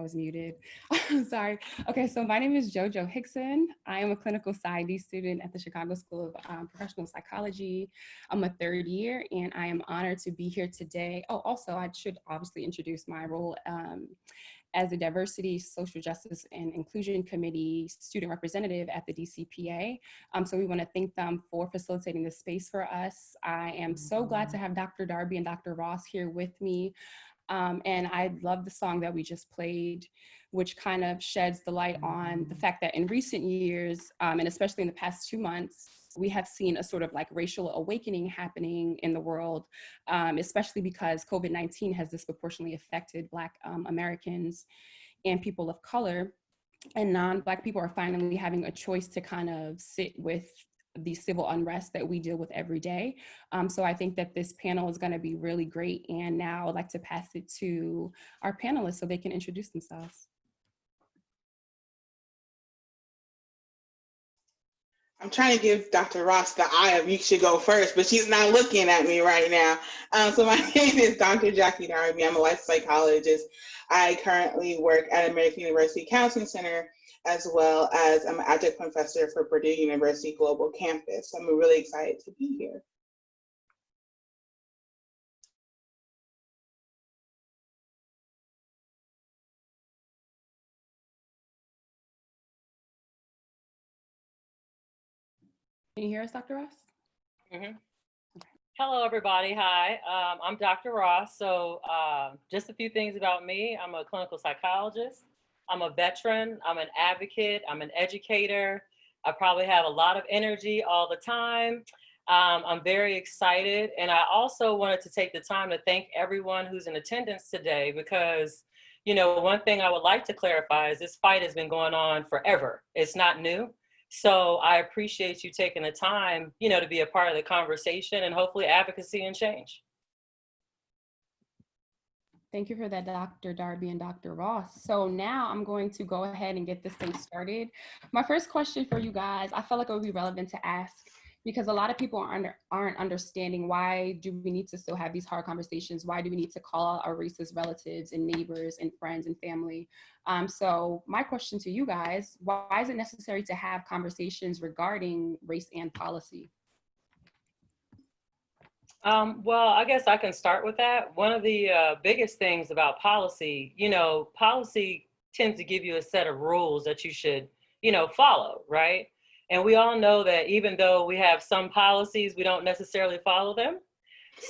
was muted. I'm sorry. Okay, so my name is JoJo Hickson. I am a clinical Psy.D student at the Chicago School of Professional Psychology. I'm a third year, and I am honored to be here today. Oh, also, I should obviously introduce my role as a Diversity, Social Justice, and Inclusion Committee student representative at the DCPA. So we want to thank them for facilitating this space for us. I am so glad to have Dr. Darby and Dr. Ross here with me. And I love the song that we just played, which kind of sheds the light on the fact that in recent years, and especially in the past 2 months, we have seen a sort of like racial awakening happening in the world, especially because COVID-19 has disproportionately affected Black Americans and people of color. And non-Black people are finally having a choice to kind of sit with the civil unrest that we deal with every day. So I think that this panel is going to be really great. And now I'd like to pass it to our panelists so they can introduce themselves. I'm trying to give Dr. Ross the eye of you should go first, but she's not looking at me right now. So my name is Dr. Jackie Darwin. I'm a licensed psychologist. I currently work at American University Counseling Center, as well as I'm an adjunct professor for Purdue University Global Campus. I'm really excited to be here. Can you hear us, Dr. Ross? Mm-hmm. Hello, everybody. Hi, I'm Dr. Ross. So just a few things about me. I'm a clinical psychologist. I'm a veteran. I'm an advocate. I'm an educator. I probably have a lot of energy all the time. I'm very excited. And I also wanted to take the time to thank everyone who's in attendance today, because, you know, one thing I would like to clarify is this fight has been going on forever. It's not new. So I appreciate you taking the time, you know, to be a part of the conversation and hopefully advocacy and change. Thank you for that, Dr. Darby and Dr. Ross. So now I'm going to go ahead and get this thing started. My first question for you guys, I felt like it would be relevant to ask, because a lot of people aren't understanding, why do we need to still have these hard conversations? Why do we need to call out our racist relatives and neighbors and friends and family? So my question to you guys, why is it necessary to have conversations regarding race and policy? Well, I guess I can start with that. One of the biggest things about policy, you know, policy tends to give you a set of rules that you should, you know, follow, right? And we all know that even though we have some policies, we don't necessarily follow them.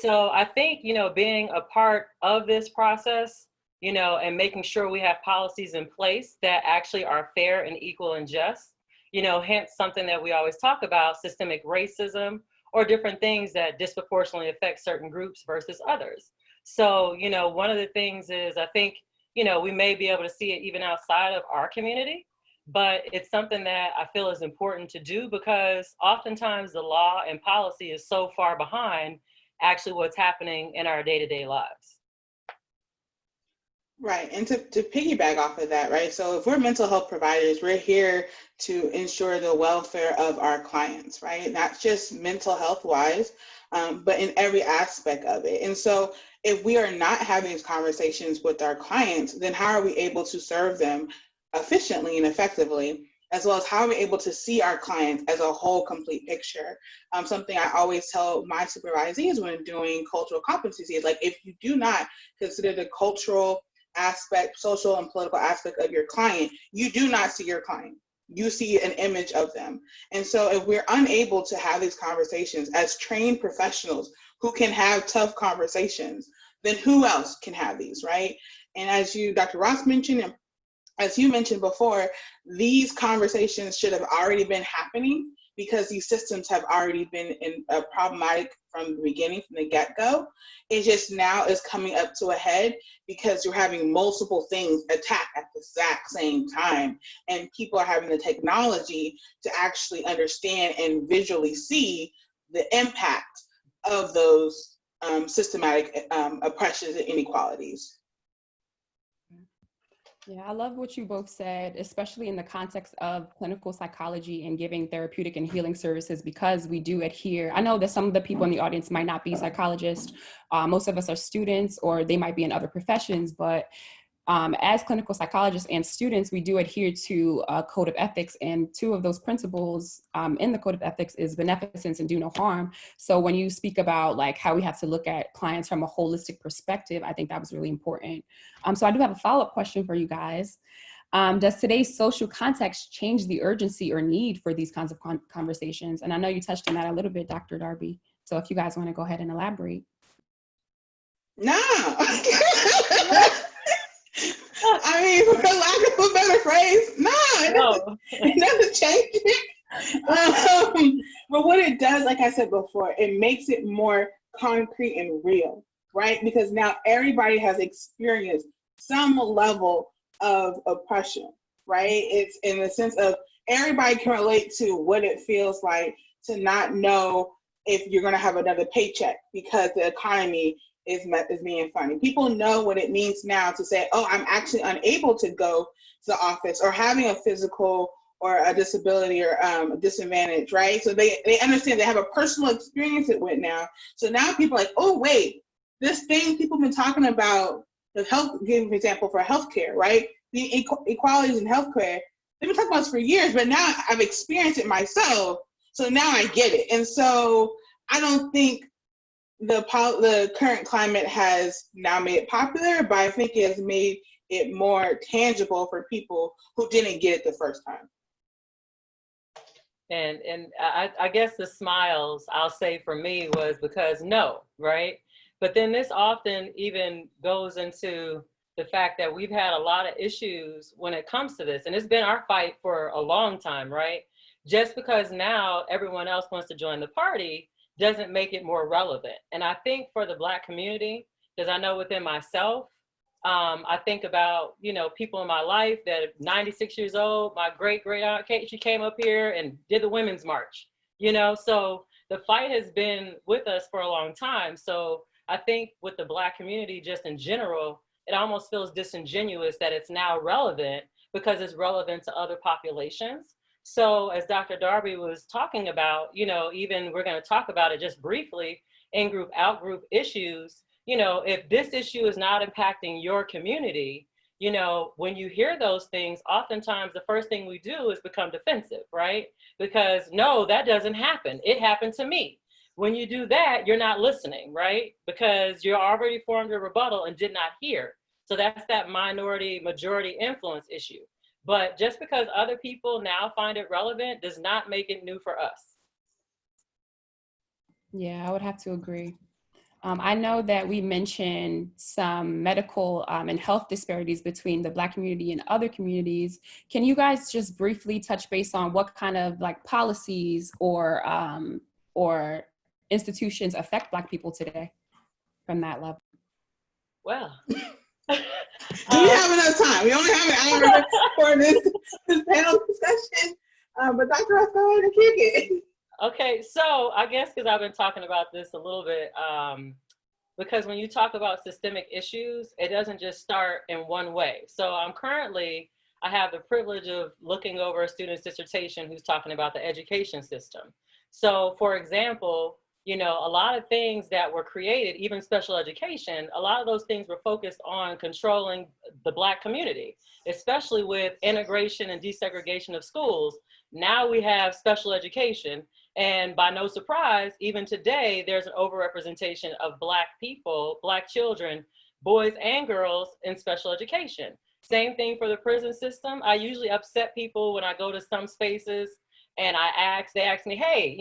So I think, you know, being a part of this process, you know, and making sure we have policies in place that actually are fair and equal and just, you know, hence something that we always talk about, systemic racism, or different things that disproportionately affect certain groups versus others. So, you know, one of the things is, I think, you know, we may be able to see it even outside of our community, but it's something that I feel is important to do, because oftentimes the law and policy is so far behind actually what's happening in our day-to-day lives. Right, and to piggyback off of that, right? So if we're mental health providers, we're here to ensure the welfare of our clients, right? Not just mental health wise, but in every aspect of it. And so if we are not having these conversations with our clients, then how are we able to serve them efficiently and effectively, as well as how are we able to see our clients as a whole complete picture? Something I always tell my supervisees when doing cultural competency is, like, if you do not consider the cultural aspect, social and political aspect of your client, you do not see your client. You see an image of them. And so if we're unable to have these conversations as trained professionals who can have tough conversations, then who else can have these, right? And as you, Dr. Ross mentioned, and as you mentioned before, these conversations should have already been happening, because these systems have already been problematic from the beginning, from the get-go. It just now is coming up to a head because you're having multiple things attack at the exact same time, and people are having the technology to actually understand and visually see the impact of those systematic oppressions and inequalities. Yeah, I love what you both said, especially in the context of clinical psychology and giving therapeutic and healing services, because we do adhere. I know that some of the people in the audience might not be psychologists. Most of us are students, or they might be in other professions, but as clinical psychologists and students, we do adhere to a code of ethics, and two of those principles in the code of ethics is beneficence and do no harm. So when you speak about like how we have to look at clients from a holistic perspective, I think that was really important. So I do have a follow-up question for you guys. Does today's social context change the urgency or need for these kinds of conversations? And I know you touched on that a little bit, Dr. Darby. So if you guys want to go ahead and elaborate. No. I mean, for lack of a better phrase, it doesn't change it. But what it does, like I said before, it makes it more concrete and real, right? Because now everybody has experienced some level of oppression, right? It's in the sense of everybody can relate to what it feels like to not know if you're going to have another paycheck because the economy is being funny. People know what it means now to say, oh, I'm actually unable to go to the office, or having a physical or a disability or a disadvantage, right? So they understand, they have a personal experience it with now. So now people are like, oh, wait, this thing people have been talking about, the health, give an example for healthcare, right? The equalities in healthcare, they've been talking about this for years, but now I've experienced it myself. So now I get it. And so I don't think the current climate has now made it popular, but I think it has made it more tangible for people who didn't get it the first time. And I guess the smiles, I'll say for me, was because no, right? But then this often even goes into the fact that we've had a lot of issues when it comes to this. And it's been our fight for a long time, right? Just because now everyone else wants to join the party doesn't make it more relevant. And I think for the Black community, because I know within myself, I think about, people in my life that are 96 years old. My great aunt Kate, she came up here and did the Women's March, so the fight has been with us for a long time. So I think with the Black community, just in general, it almost feels disingenuous that it's now relevant because it's relevant to other populations. So as Dr. Darby was talking about, even we're going to talk about it just briefly, in-group, out-group issues, if this issue is not impacting your community, when you hear those things, oftentimes the first thing we do is become defensive, right? Because no, that doesn't happen. It happened to me. When you do that, you're not listening, right? Because you're already formed a rebuttal and did not hear. So that's that minority majority influence issue. But just because other people now find it relevant does not make it new for us. Yeah, I would have to agree. I know that we mentioned some medical and health disparities between the Black community and other communities. Can you guys just briefly touch base on what kind of like policies or institutions affect Black people today from that level? Well, do we have enough time? We only have an hour for this panel discussion, but Dr. Ross, go ahead and kick it. Okay, so I guess because I've been talking about this a little bit, because when you talk about systemic issues, it doesn't just start in one way. So I have the privilege of looking over a student's dissertation who's talking about the education system. So for example, a lot of things that were created, even special education, a lot of those things were focused on controlling the Black community, especially with integration and desegregation of schools. Now we have special education. And by no surprise, even today, there's an overrepresentation of Black people, Black children, boys and girls in special education. Same thing for the prison system. I usually upset people when I go to some spaces and they ask me, hey,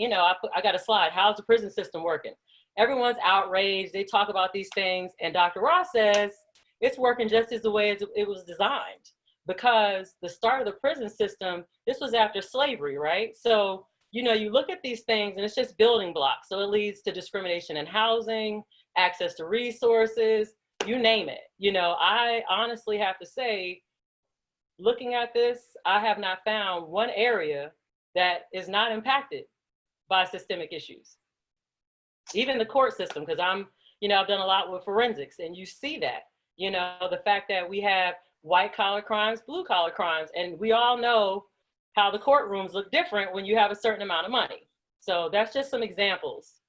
I got a slide. How's the prison system working? Everyone's outraged. They talk about these things. And Dr. Ross says it's working just as the way it was designed, because the start of the prison system, this was after slavery, right? So you look at these things and it's just building blocks. So it leads to discrimination in housing, access to resources, you name it. I honestly have to say, looking at this, I have not found one area that is not impacted by systemic issues. Even the court system, because I've done a lot with forensics, and you see that, the fact that we have white collar crimes, blue collar crimes, and we all know how the courtrooms look different when you have a certain amount of money. So that's just some examples.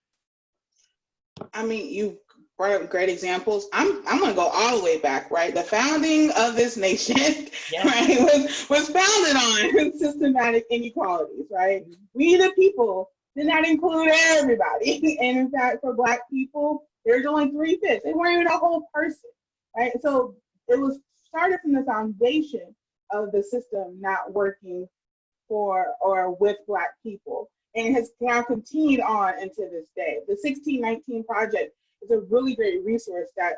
I mean, you great examples. I'm going to go all the way back, right? The founding of this nation, Yes. right, was founded on systematic inequalities, right? We the people did not include everybody. And in fact, for Black people, there's only 3/5. They weren't even a whole person, right? So it was started from the foundation of the system not working for or with Black people, and has now continued on into this day. The 1619 Project is a really great resource that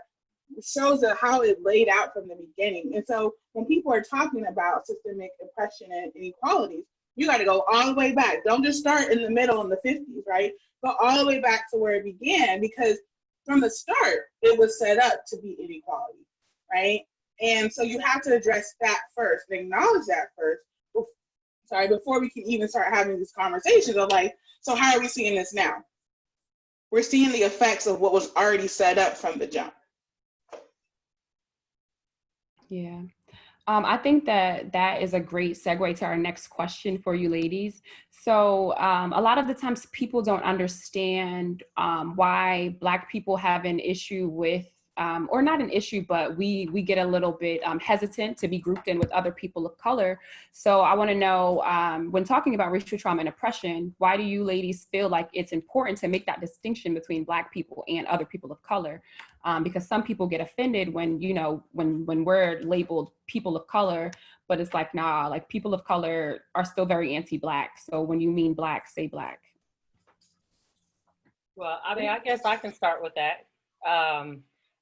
shows how it laid out from the beginning. And so when people are talking about systemic oppression and inequalities, you got to go all the way back. Don't just start in the middle in the 50s, right? Go all the way back to where it began, because from the start, it was set up to be inequality, right? And so you have to address that first and acknowledge that first, before we can even start having these conversations of like, so how are we seeing this now? We're seeing the effects of what was already set up from the jump. Yeah. I think that is a great segue to our next question for you ladies. So a lot of the times people don't understand why Black people have an issue with, or not an issue, but we get a little bit hesitant to be grouped in with other people of color. So I want to know, when talking about racial trauma and oppression, why do you ladies feel like it's important to make that distinction between Black people and other people of color? Because some people get offended when, you know, when we're labeled people of color, but it's like, nah, like people of color are still very anti-Black. So when you mean Black, say Black. Well, I mean, I guess I can start with that.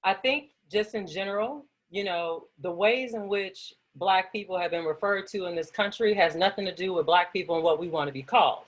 I think just in general, you know, the ways in which Black people have been referred to in this country has nothing to do with Black people and what we want to be called.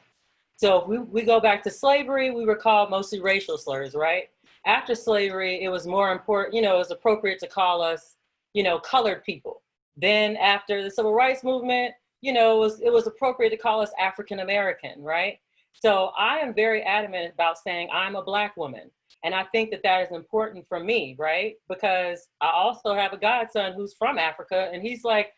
So if we go back to slavery, we were called mostly racial slurs, right? After slavery, it was more important, you know, it was appropriate to call us, you know, colored people. Then after the civil rights movement, you know, it was appropriate to call us African American, right? So I am very adamant about saying I'm a Black woman. And I think that is important for me, right? Because I also have a godson who's from Africa, and he's like,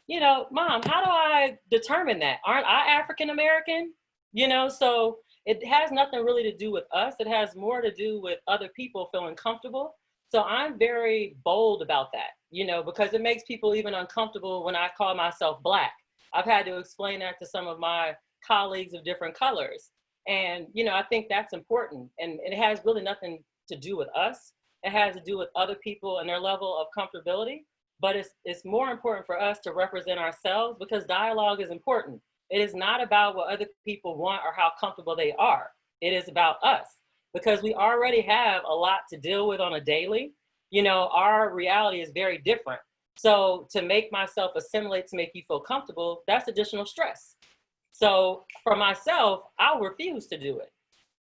you know, Mom, how do I determine that? Aren't I African American? You know, so it has nothing really to do with us. It has more to do with other people feeling comfortable. So I'm very bold about that, you know, because it makes people even uncomfortable when I call myself Black. I've had to explain that to some of my colleagues of different colors. And, you know, I think that's important. And it has really nothing to do with us. It has to do with other people and their level of comfortability. But it's more important for us to represent ourselves, because dialogue is important. It is not about what other people want or how comfortable they are. It is about us, because we already have a lot to deal with on a daily. You know, our reality is very different. So to make myself assimilate to make you feel comfortable, that's additional stress. So for myself, I'll refuse to do it.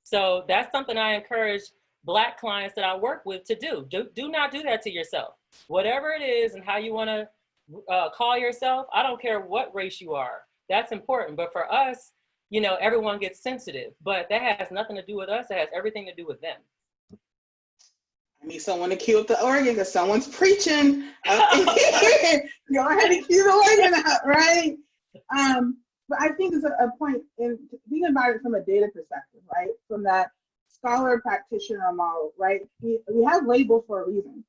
So that's something I encourage Black clients that I work with to do. Do not do that to yourself. Whatever it is and how you want to call yourself, I don't care what race you are. That's important. But for us, you know, everyone gets sensitive, but that has nothing to do with us. It has everything to do with them. I need someone to cue up the organ because someone's preaching up in here. Y'all had to cue the organ up, right? But I think there's a point in thinking about it from a data perspective, right? From that scholar practitioner model, right? We have labels for a reason.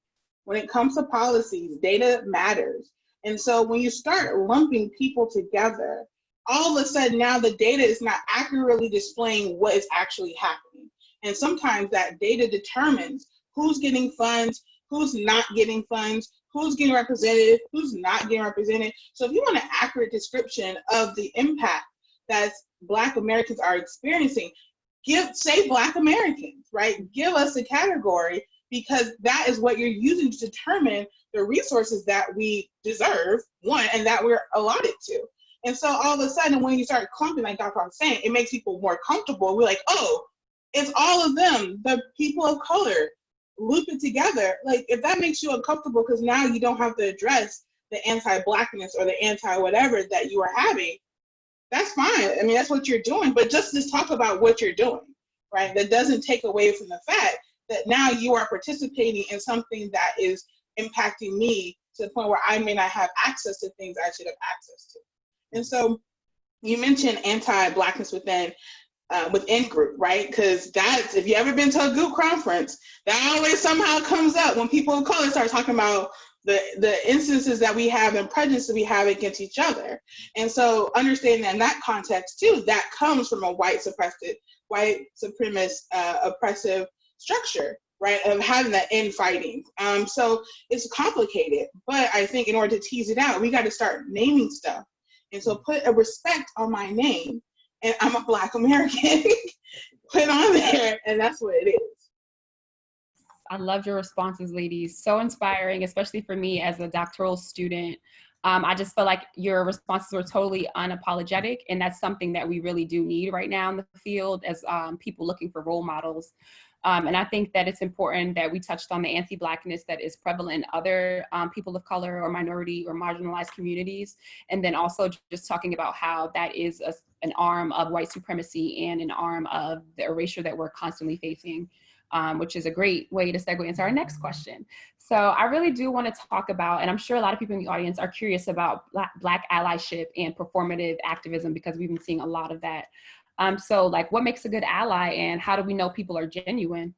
When it comes to policies, data matters. And so when you start lumping people together, all of a sudden now the data is not accurately displaying what is actually happening. And sometimes that data determines who's getting funds, who's not getting funds, who's getting represented, who's not getting represented. So if you want an accurate description of the impact that Black Americans are experiencing, say Black Americans, right? Give us a category, because that is what you're using to determine the resources that we deserve, one, and that we're allotted to. And so all of a sudden, when you start clumping, like Dr. was saying, it makes people more comfortable. We're like, oh, it's all of them, the people of color, loop it together. Like, if that makes you uncomfortable because now you don't have to address the anti-Blackness or the anti-whatever that you are having, that's fine. I mean, that's what you're doing, but just talk about what you're doing, right? That doesn't take away from the fact that now you are participating in something that is impacting me to the point where I may not have access to things I should have access to. And so you mentioned anti-Blackness within within group, right? Because that's, if you ever been to a group conference, that always somehow comes up when people of color start talking about the instances that we have and prejudices we have against each other. And so understanding that in that context too, that comes from a white supremacist oppressive structure, right, of having that infighting. So it's complicated, but I think in order to tease it out, we got to start naming stuff. And so put a respect on my name, and I'm a Black American, put on there, and that's what it is. I loved your responses, ladies. So inspiring, especially for me as a doctoral student. I just feel like your responses were totally unapologetic, and that's something that we really do need right now in the field as people looking for role models. And I think that it's important that we touched on the anti-Blackness that is prevalent in other people of color or minority or marginalized communities. And then also just talking about how that is an arm of white supremacy and an arm of the erasure that we're constantly facing. Which is a great way to segue into our next question. So I really do want to talk about, and I'm sure a lot of people in the audience are curious about Black allyship and performative activism, because we've been seeing a lot of that. So like, what makes a good ally, and how do we know people are genuine?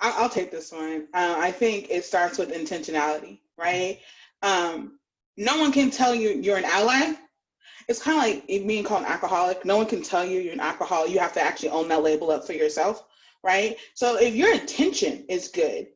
I'll take this one. I think it starts with intentionality, right? No one can tell you you're an ally. It's kind of like being called an alcoholic. No one can tell you you're an alcoholic. You have to actually own that label up for yourself, right? So if your intention is good,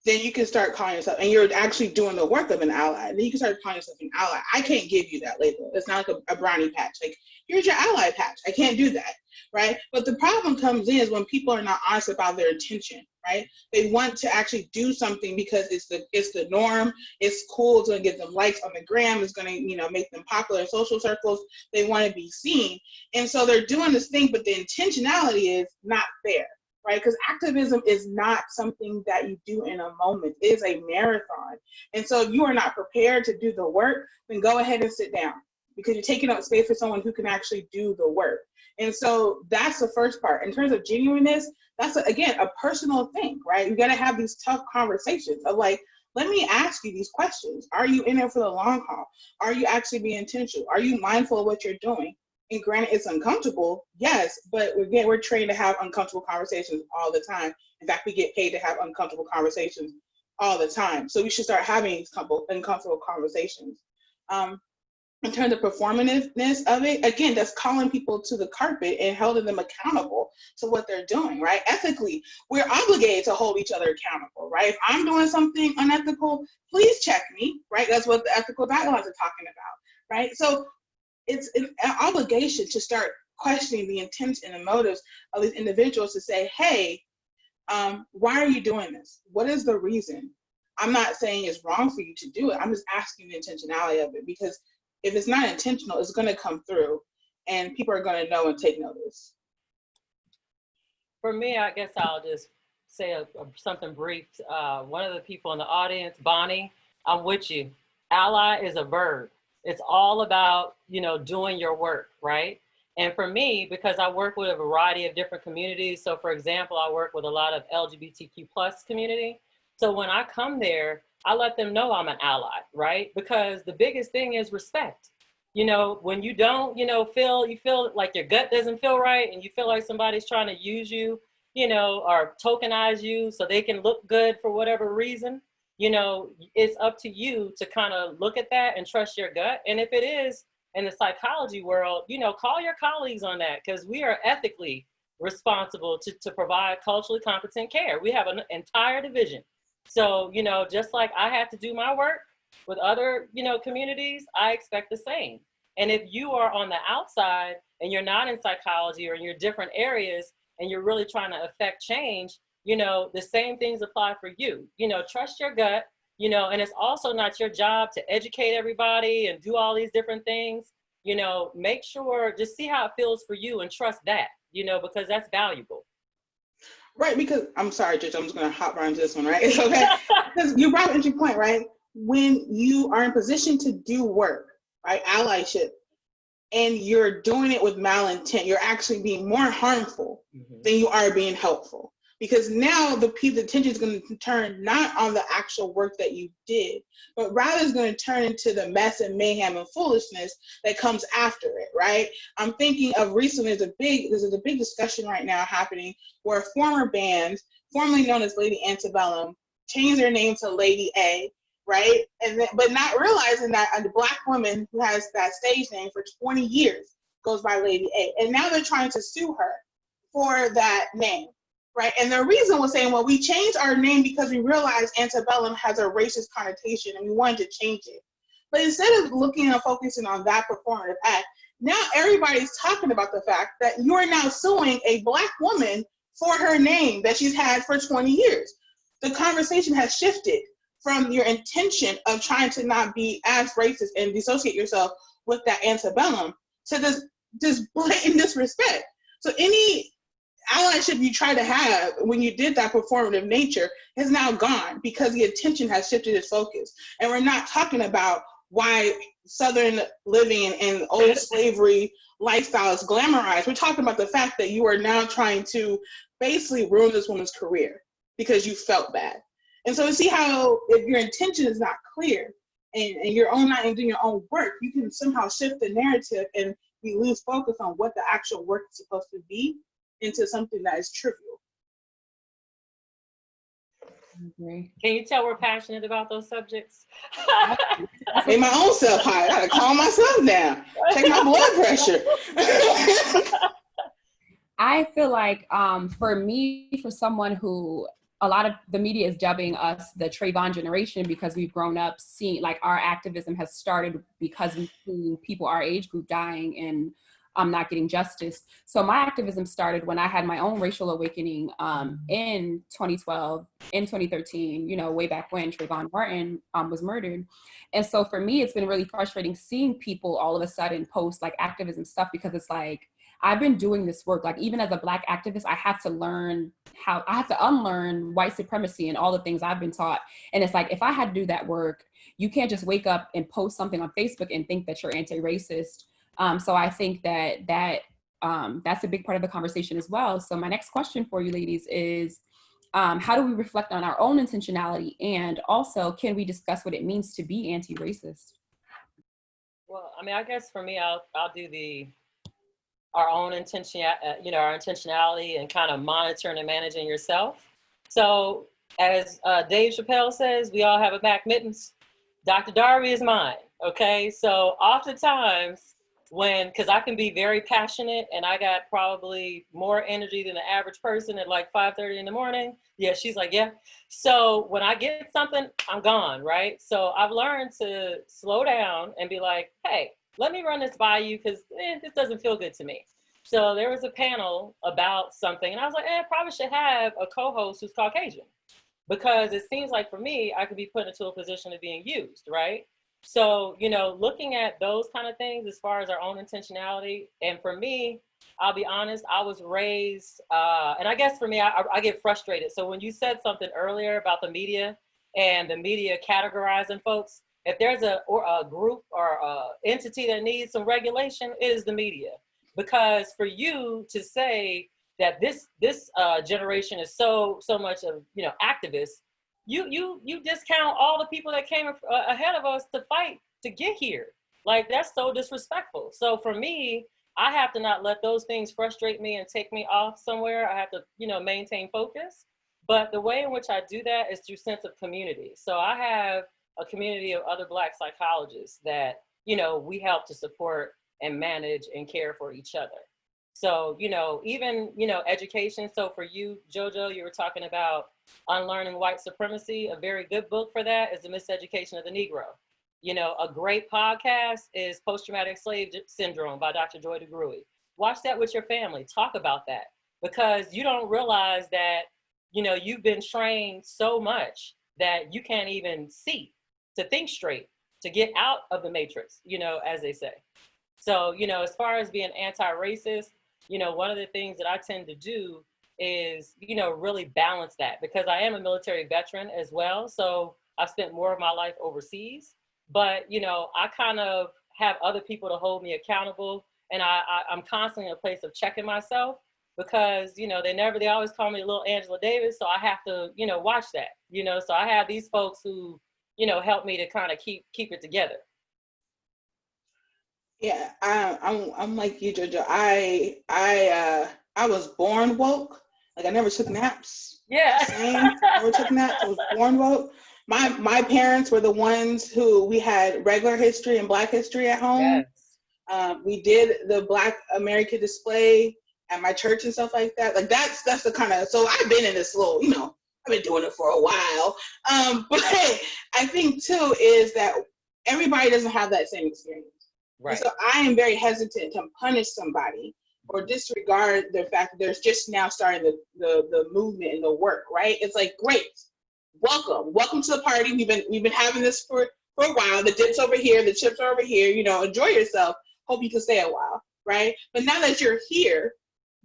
then you can start calling yourself, and you're actually doing the work of an ally, then you can start calling yourself an ally. I can't give you that label. It's not like a brownie patch. Like, here's your ally patch. I can't do that, right? But the problem comes in is when people are not honest about their intention, right? They want to actually do something because it's the norm. It's cool. It's going to get them likes on the gram. It's going to, make them popular in social circles. They want to be seen. And so they're doing this thing, but the intentionality is not there, right? Because activism is not something that you do in a moment. It is a marathon. And so if you are not prepared to do the work, then go ahead and sit down, because you're taking up space for someone who can actually do the work. And so that's the first part. In terms of genuineness, that's, again, a personal thing, right? You got to have these tough conversations of like, let me ask you these questions. Are you in it for the long haul? Are you actually being intentional? Are you mindful of what you're doing? And granted, it's uncomfortable, yes, but again, we're trained to have uncomfortable conversations all the time. In fact, we get paid to have uncomfortable conversations all the time. So we should start having these uncomfortable conversations. In terms of performativeness of it, again, that's calling people to the carpet and holding them accountable to what they're doing, right? Ethically, we're obligated to hold each other accountable, right? If I'm doing something unethical, please check me, right? That's what the ethical guidelines are talking about, right? So it's an obligation to start questioning the intent and the motives of these individuals to say, hey, why are you doing this? What is the reason? I'm not saying it's wrong for you to do it. I'm just asking the intentionality of it, because if it's not intentional, it's going to come through and people are going to know and take notice. For me, I guess I'll just say something brief. One of the people in the audience, Bonnie, I'm with you. Ally is a verb. It's all about, doing your work, right? And for me, because I work with a variety of different communities, so for example, I work with a lot of LGBTQ+ community. So when I come there, I let them know I'm an ally, right? Because the biggest thing is respect. When you don't, you feel like your gut doesn't feel right, and you feel like somebody's trying to use you, or tokenize you so they can look good for whatever reason, it's up to you to kind of look at that and trust your gut. And if it is in the psychology world, call your colleagues on that, because we are ethically responsible to provide culturally competent care. We have an entire division. So, just like I have to do my work with other, communities, I expect the same. And if you are on the outside and you're not in psychology or in your different areas and you're really trying to affect change, the same things apply for you. Trust your gut, and it's also not your job to educate everybody and do all these different things. Make sure, just see how it feels for you and trust that, because that's valuable. Right, because I'm sorry, Judge, I'm just going to hop right into this one, right? It's okay. Because you brought up an interesting point, right? When you are in position to do work, right, allyship, and you're doing it with malintent, you're actually being more harmful than you are being helpful. because now the attention is going to turn not on the actual work that you did, but rather is going to turn into the mess and mayhem and foolishness that comes after it, right? I'm thinking of recently, there's a big discussion right now happening where former bands, formerly known as Lady Antebellum, changed their name to Lady A, right? And then, but not realizing that a Black woman who has that stage name for 20 years goes by Lady A, and now they're trying to sue her for that name. Right, and the reason was saying, well, we changed our name because we realized antebellum has a racist connotation and we wanted to change it. But instead of looking and focusing on that performative act, now everybody's talking about the fact that you are now suing a Black woman for her name that she's had for 20 years. The conversation has shifted from your intention of trying to not be as racist and dissociate yourself with that antebellum to this blatant disrespect. So any allyship you try to have when you did that performative nature is now gone because the attention has shifted its focus. And we're not talking about why Southern living and old slavery lifestyle is glamorized. We're talking about the fact that you are now trying to basically ruin this woman's career because you felt bad. And so see how if your intention is not clear and you're not doing your own work, you can somehow shift the narrative and you lose focus on what the actual work is supposed to be into something that is trivial. Okay. Can you tell we're passionate about those subjects? Made my own self high. I gotta calm myself down. Check my blood pressure. I feel like for me, for someone who a lot of the media is dubbing us the Trayvon Generation because we've grown up seeing like our activism has started because we've seen people our age group dying and not getting justice. So my activism started when I had my own racial awakening in 2012, in 2013, you know, way back when Trayvon Martin was murdered. And so for me, it's been really frustrating seeing people all of a sudden post like activism stuff because it's like, I've been doing this work, like even as a Black activist, I have to unlearn white supremacy and all the things I've been taught. And it's like, if I had to do that work, you can't just wake up and post something on Facebook and think that you're anti-racist. So I think that that's a big part of the conversation as well. So my next question for you ladies is, how do we reflect on our own intentionality? And also, can we discuss what it means to be anti-racist? Well, I mean, I guess for me, I'll do our own intention, our intentionality and kind of monitoring and managing yourself. So as Dave Chappelle says, we all have a back mittens. Dr. Darby is mine. Okay. So oftentimes because I can be very passionate and I got probably more energy than the average person at like 5:30 in the morning. Yeah. She's like, yeah. So when I get something, I'm gone. Right. So I've learned to slow down and be like, hey, let me run this by you because this doesn't feel good to me. So there was a panel about something and I was like, I probably should have a co-host who's Caucasian because it seems like for me, I could be put into a position of being used, right? So, looking at those kind of things as far as our own intentionality. And for me, I'll be honest, I was raised, and I guess for me, I get frustrated. So when you said something earlier about the media and the media categorizing folks, if there's a group or a entity that needs some regulation, it is the media. Because for you to say that this generation is so much of activists, you discount all the people that came ahead of us to fight to get here. Like that's so disrespectful. So for me, I have to not let those things frustrate me and take me off somewhere. I have to maintain focus. But the way in which I do that is through sense of community. So I have a community of other Black psychologists that, we help to support and manage and care for each other. So, even, education. So for you, JoJo, you were talking about unlearning white supremacy. A very good book for that is The Miseducation of the Negro. A great podcast is Post-Traumatic Slave Syndrome by Dr. Joy DeGruy. Watch that with your family. Talk about that because you don't realize that, you've been trained so much that you can't even see to think straight, to get out of the matrix, as they say. So, as far as being anti-racist, one of the things that I tend to do is, really balance that because I am a military veteran as well. So I've spent more of my life overseas, but, I kind of have other people to hold me accountable. And I'm constantly in a place of checking myself because, they always call me little Angela Davis. So I have to, watch that, so I have these folks who, help me to kind of keep it together. Yeah, I'm like you, JoJo. I was born woke. Like I never took naps. Yeah. Same. Never took naps. I was born woke. My parents were the ones who we had regular history and Black history at home. Yes. We did the Black American display at my church and stuff like that. Like that's the kind of, so I've been in this little, I've been doing it for a while. But I think too is that everybody doesn't have that same experience. Right. And so I am very hesitant to punish somebody or disregard the fact that there's just now starting the movement and the work, right? It's like, great, welcome to the party. We've been having this for a while. The dip's over here, the chips are over here, enjoy yourself. Hope you can stay a while, right? But now that you're here,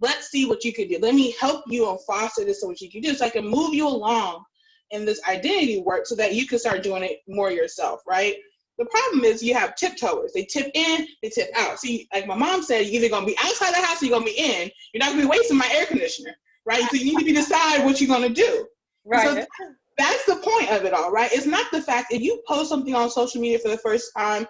let's see what you can do. Let me help you and foster this so what you can do so I can move you along in this identity work so that you can start doing it more yourself, right? The problem is you have tiptoers. They tip in, they tip out. See, like my mom said, you're either going to be outside the house or you're going to be in. You're not going to be wasting my air conditioner, right? So you need to decide what you're going to do. Right. So that's the point of it all, right? It's not the fact if you post something on social media for the first time,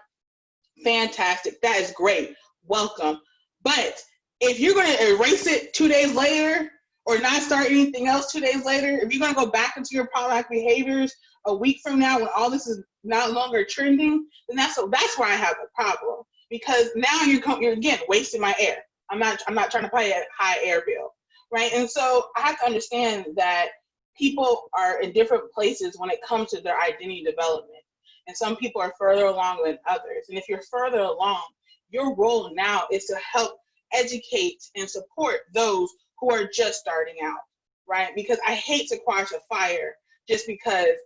fantastic. That is great. Welcome. But if you're going to erase it 2 days later or not start anything else 2 days later, if you're going to go back into your problematic behaviors a week from now when all this is no longer trending, then that's where I have a problem, because now you're again wasting my air. I'm not trying to pay a high air bill, right? And so I have to understand that people are in different places when it comes to their identity development, and some people are further along than others. And if you're further along, your role now is to help educate and support those who are just starting out, right? Because I hate to quash a fire just because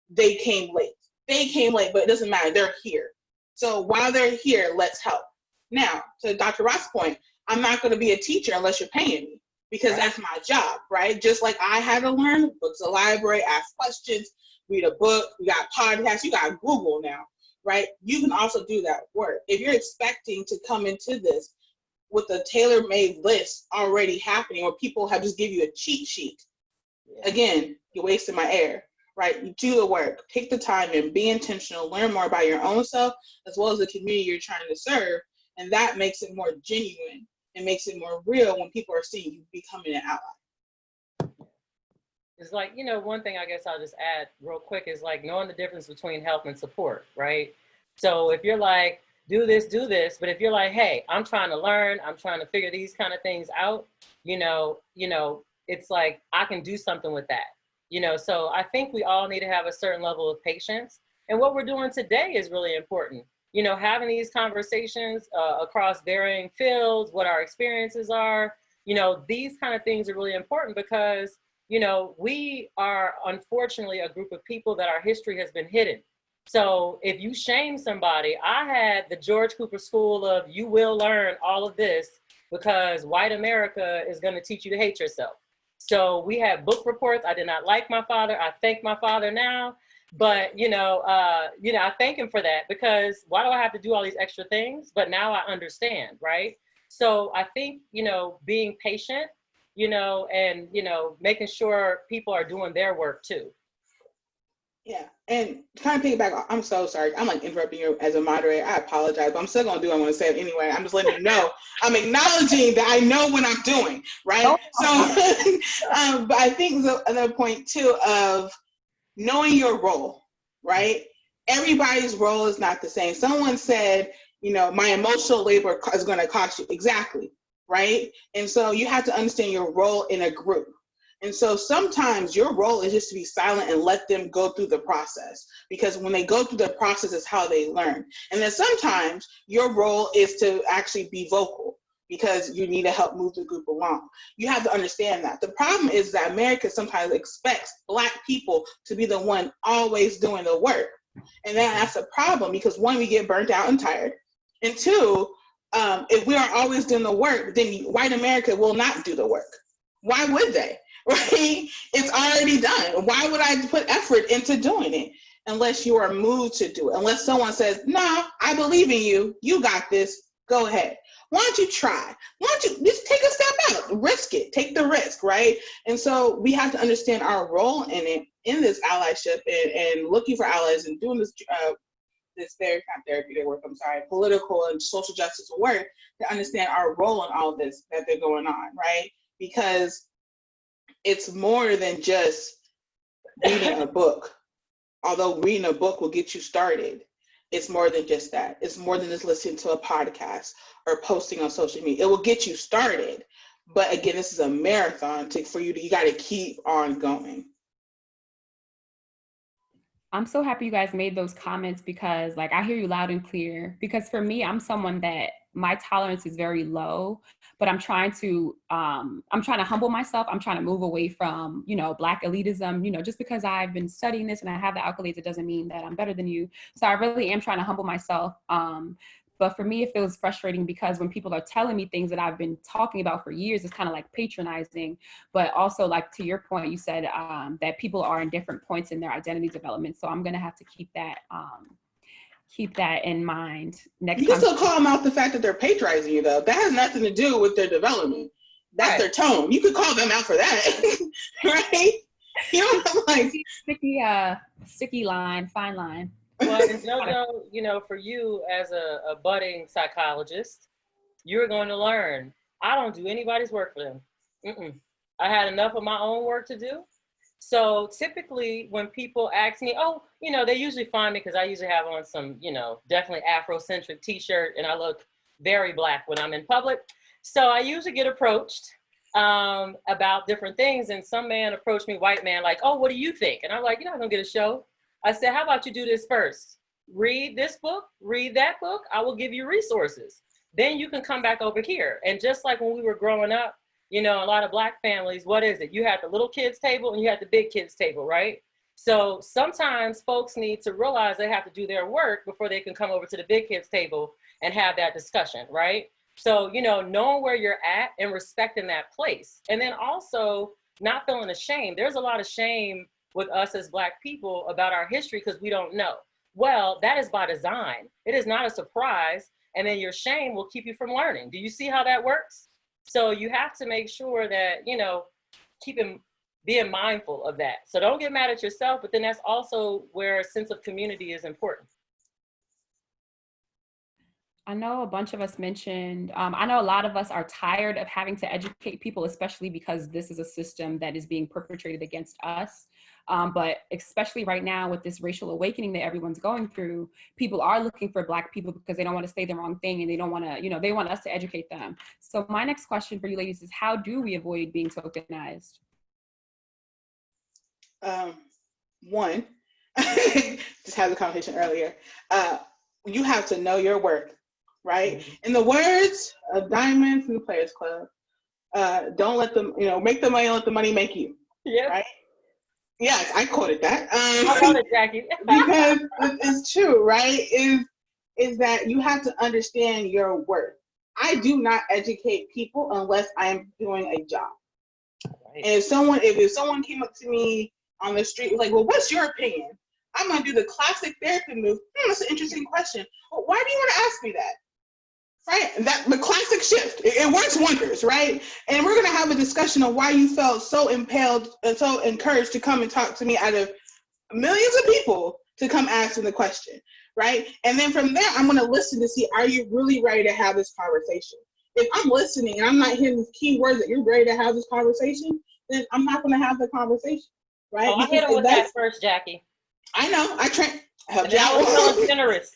they came late. They came late, but it doesn't matter. They're here. So while they're here, let's help. Now, to Dr. Ross' point, I'm not going to be a teacher unless you're paying me, because that's my job, right? Just like I had to learn, go to the library, ask questions, read a book, we got podcasts, you got Google now, right? You can also do that work. If you're expecting to come into this with a tailor-made list already happening, or people have just give you a cheat sheet, again, you're wasting my air. Right, you do the work, take the time and be intentional, learn more about your own self as well as the community you're trying to serve, and that makes it more genuine and makes it more real when people are seeing you becoming an ally. It's like, one thing I guess I'll just add real quick is like knowing the difference between help and support, right? So if you're like, do this, but if you're like, hey, I'm trying to learn, I'm trying to figure these kind of things out, it's like I can do something with that. So I think we all need to have a certain level of patience. And what we're doing today is really important. Having these conversations across varying fields, what our experiences are, these kind of things are really important because, we are unfortunately a group of people that our history has been hidden. So if you shame somebody, I had the George Cooper school of you will learn all of this because white America is going to teach you to hate yourself. So we had book reports. I did not like my father. I thank my father now, but I thank him for that, because why do I have to do all these extra things? But now I understand, right? So I think, being patient, and, making sure people are doing their work too. Yeah, and kind of piggyback, I'm so sorry. I'm like interrupting you as a moderator. I apologize, but I'm still gonna do what I'm gonna say it anyway. I'm just letting you know. I'm acknowledging that I know what I'm doing, right? So, but I think the point too of knowing your role, right? Everybody's role is not the same. Someone said, my emotional labor is gonna cost you. Exactly, right? And so you have to understand your role in a group. And so sometimes your role is just to be silent and let them go through the process, because when they go through the process is how they learn. And then sometimes your role is to actually be vocal because you need to help move the group along. You have to understand that. The problem is that America sometimes expects Black people to be the one always doing the work. And then that's a problem, because one, we get burnt out and tired. And two, if we are always doing the work, then white America will not do the work. Why would they? Right? It's already done. Why would I put effort into doing it unless you are moved to do it? Unless someone says, no, I believe in you. You got this. Go ahead. Why don't you try? Why don't you just take a step out, risk it, take the risk, right? And so we have to understand our role in it, in this allyship, and looking for allies and doing this therapeutic work, political and social justice work, to understand our role in all of this that they're going on, right? Because it's more than just reading a book. Although reading a book will get you started, it's more than just that. It's more than just listening to a podcast or posting on social media. It will get you started. But again, this is a marathon for you. You got to keep on going. I'm so happy you guys made those comments, because like I hear you loud and clear. Because for me, I'm someone that my tolerance is very low, but I'm trying to humble myself. I'm trying to move away from, Black elitism, just because I've been studying this and I have the accolades, it doesn't mean that I'm better than you. So I really am trying to humble myself. But for me, it feels frustrating because when people are telling me things that I've been talking about for years, it's kind of like patronizing. But also, like to your point, you said that people are in different points in their identity development. So I'm going to have to keep that in mind next time. You can still call them out the fact that they're patronizing you, though. That has nothing to do with their development. That's their tone. You could call them out for that, right? You know, like sticky line, fine line. Well, and JoJo, for you as a budding psychologist, you're going to learn. I don't do anybody's work for them. I had enough of my own work to do. So typically when people ask me, they usually find me because I usually have on some, definitely Afrocentric t-shirt, and I look very Black when I'm in public. So I usually get approached about different things. And some man approached me, white man, like, oh, what do you think? And I'm like, you're not gonna get a show. I said, how about you do this first? Read this book, read that book. I will give you resources. Then you can come back over here. And just like when we were growing up, a lot of Black families, what is it? You had the little kids table and you had the big kids table, right? So sometimes folks need to realize they have to do their work before they can come over to the big kids table and have that discussion, right? So, knowing where you're at and respecting that place. And then also not feeling ashamed. There's a lot of shame with us as Black people about our history because we don't know. Well, that is by design. It is not a surprise. And then your shame will keep you from learning. Do you see how that works? So you have to make sure that, being mindful of that. So don't get mad at yourself, but then that's also where a sense of community is important. I know a bunch of us mentioned, I know a lot of us are tired of having to educate people, especially because this is a system that is being perpetrated against us. But especially right now with this racial awakening that everyone's going through, people are looking for Black people because they don't want to say the wrong thing and they don't want to, they want us to educate them. So my next question for you ladies is, how do we avoid being tokenized? One, just had the conversation earlier. You have to know your worth, right? In the words of Diamond from the Players Club, don't let them, make the money and let the money make you. Yeah. Right? Yes, I quoted that. I love it, Jackie. Because it's true, right? Is that you have to understand your worth. I do not educate people unless I am doing a job. Right. And if someone came up to me on the street like, well, what's your opinion? I'm going to do the classic therapy move. That's an interesting question. Well, why do you want to ask me that? Right? The classic shift. It works wonders, right? And we're going to have a discussion of why you felt so impelled and so encouraged to come and talk to me out of millions of people to come ask me the question, right? And then from there, I'm going to listen to see, are you really ready to have this conversation? If I'm listening and I'm not hearing these key words that you're ready to have this conversation, then I'm not going to have the conversation, right? Oh, I hit her with that first, Jackie. I know. I was so generous.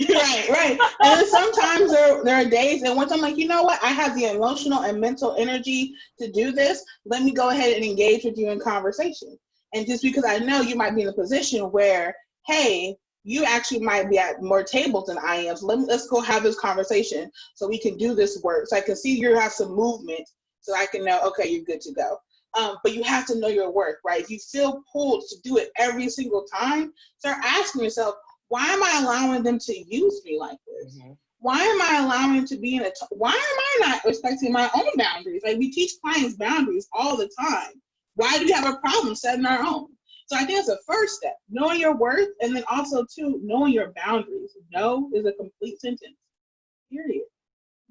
Right. And then sometimes there are days and once I'm like, you know what? I have the emotional and mental energy to do this. Let me go ahead and engage with you in conversation. And just because I know you might be in a position where, hey, you actually might be at more tables than I am. So let's go have this conversation so we can do this work. So I can see you have some movement so I can know, okay, you're good to go. But you have to know your work, right? If you feel pulled to do it every single time, start asking yourself, why am I allowing them to use me like this? Mm-hmm. Why am I allowing to be why am I not respecting my own boundaries? Like we teach clients boundaries all the time. Why do we have a problem setting our own? So I think it's the first step, knowing your worth, and then also too, knowing your boundaries. No is a complete sentence, period.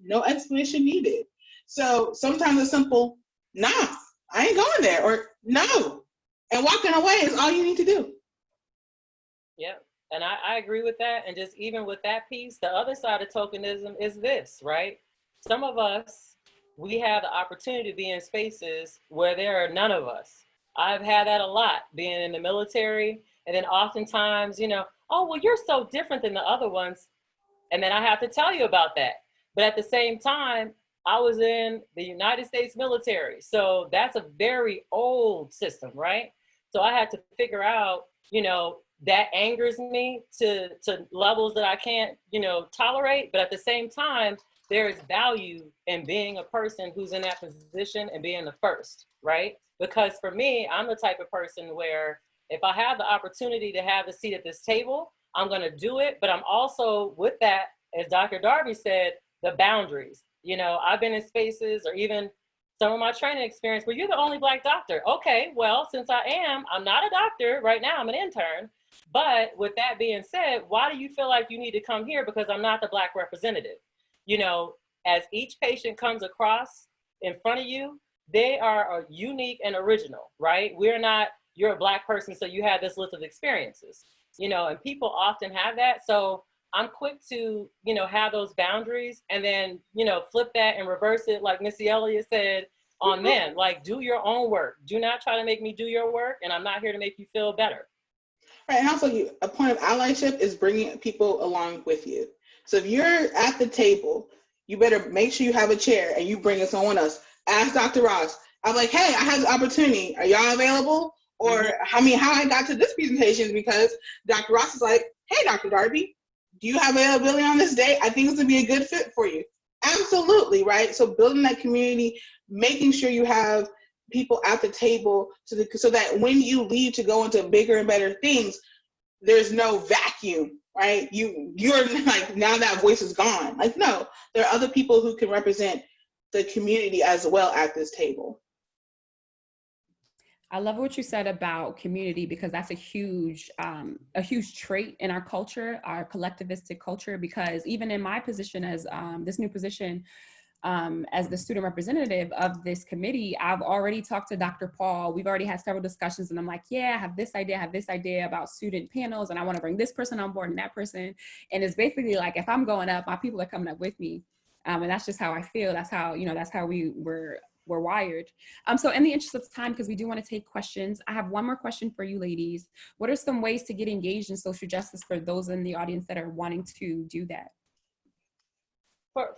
No explanation needed. So sometimes a simple, nah, I ain't going there, or no, and walking away is all you need to do. Yeah, and I agree with that. And just even with that piece, the other side of tokenism is this, right? Some of us, we have the opportunity to be in spaces where there are none of us. I've had that a lot, being in the military, and then oftentimes, oh, well, you're so different than the other ones. And then I have to tell you about that. But at the same time, I was in the United States military. So that's a very old system, right? So I had to figure out, that angers me to levels that I can't, tolerate. But at the same time, there is value in being a person who's in that position and being the first, right? Because for me, I'm the type of person where if I have the opportunity to have a seat at this table, I'm going to do it. But I'm also with that, as Dr. Darby said, the boundaries. I've been in spaces or even some of my training experience where you're the only Black doctor. Okay, well, since I'm not a doctor right now, I'm an intern. But with that being said, why do you feel like you need to come here? Because I'm not the Black representative. As each patient comes across in front of you, they are unique and original, right? You're a Black person, so you have this list of experiences, and people often have that. So I'm quick to, have those boundaries and then, flip that and reverse it. Like Missy Elliott said on them, like, do your own work. Do not try to make me do your work. And I'm not here to make you feel better. Right, and also a point of allyship is bringing people along with you. So if you're at the table, you better make sure you have a chair and you bring in someone else. Ask Dr. Ross. I'm like, hey, I have the opportunity. Are y'all available? Or how I got to this presentation is because Dr. Ross is like, hey, Dr. Darby, do you have availability on this day? I think it's gonna be a good fit for you. Absolutely, right? So building that community, making sure you have people at the table so that when you leave to go into bigger and better things, there's no vacuum, right? You're like, now that voice is gone. Like, no, there are other people who can represent the community as well at this table. I love what you said about community, because that's a huge trait in our culture, our collectivistic culture, because even in my position as this new position, as the student representative of this committee, I've already talked to Dr. Paul. We've already had several discussions, and I'm like, yeah, I have this idea about student panels, and I want to bring this person on board and that person. And it's basically like, if I'm going up, my people are coming up with me. And that's just how I feel. That's how we're wired. So in the interest of time, because we do want to take questions, I have one more question for you ladies. What are some ways to get engaged in social justice for those in the audience that are wanting to do that?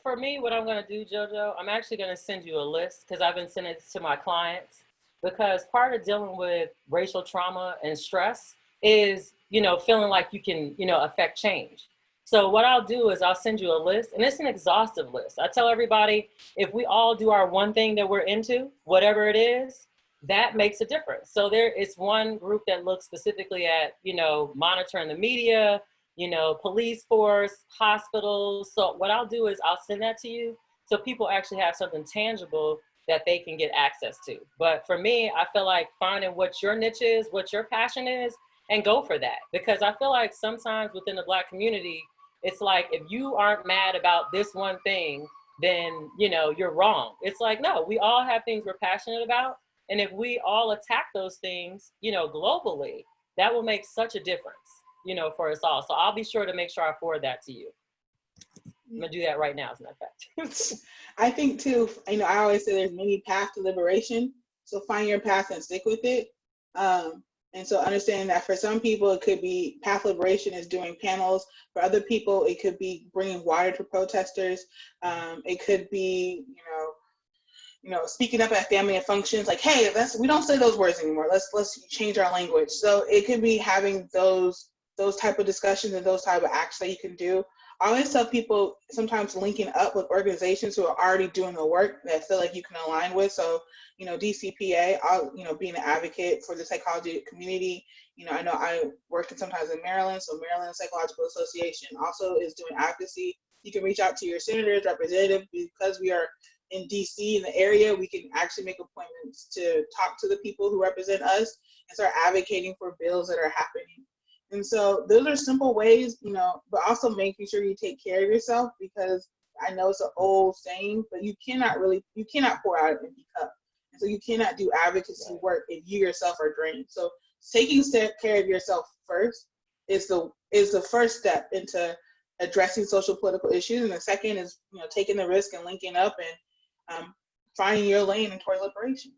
For me, what I'm going to do, JoJo, I'm actually going to send you a list, because I've been sending it to my clients, because part of dealing with racial trauma and stress is, feeling like you can, affect change. So what I'll do is I'll send you a list, and it's an exhaustive list. I tell everybody, if we all do our one thing that we're into, whatever it is, that makes a difference. So there is one group that looks specifically at, monitoring the media, police force, hospitals. So what I'll do is I'll send that to you so people actually have something tangible that they can get access to. But for me, I feel like finding what your niche is, what your passion is, and go for that. Because I feel like sometimes within the Black community, it's like, if you aren't mad about this one thing, then, you're wrong. It's like, no, we all have things we're passionate about. And if we all attack those things, globally, that will make such a difference, for us all. So I'll be sure to make sure I forward that to you. I'm gonna do that right now, as a matter of fact. I think too, I always say there's many paths to liberation. So find your path and stick with it. And so understanding that for some people, it could be path liberation is doing panels. For other people, it could be bringing water to protesters. It could be, speaking up at family and functions, like, hey, we don't say those words anymore. Let's change our language. So it could be having those type of discussions and those type of acts that you can do. I always tell people sometimes linking up with organizations who are already doing the work that I feel like you can align with. So, DCPA, being an advocate for the psychology community. I know I worked sometimes in Maryland, so Maryland Psychological Association also is doing advocacy. You can reach out to your senators, representative, because we are in DC in the area, we can actually make appointments to talk to the people who represent us and start advocating for bills that are happening. And so those are simple ways, but also making sure you take care of yourself, because I know it's an old saying, but you cannot pour out an empty cup. And so you cannot do advocacy work if you yourself are drained. So taking care of yourself first is the first step into addressing social political issues. And the second is, taking the risk and linking up and finding your lane toward liberation.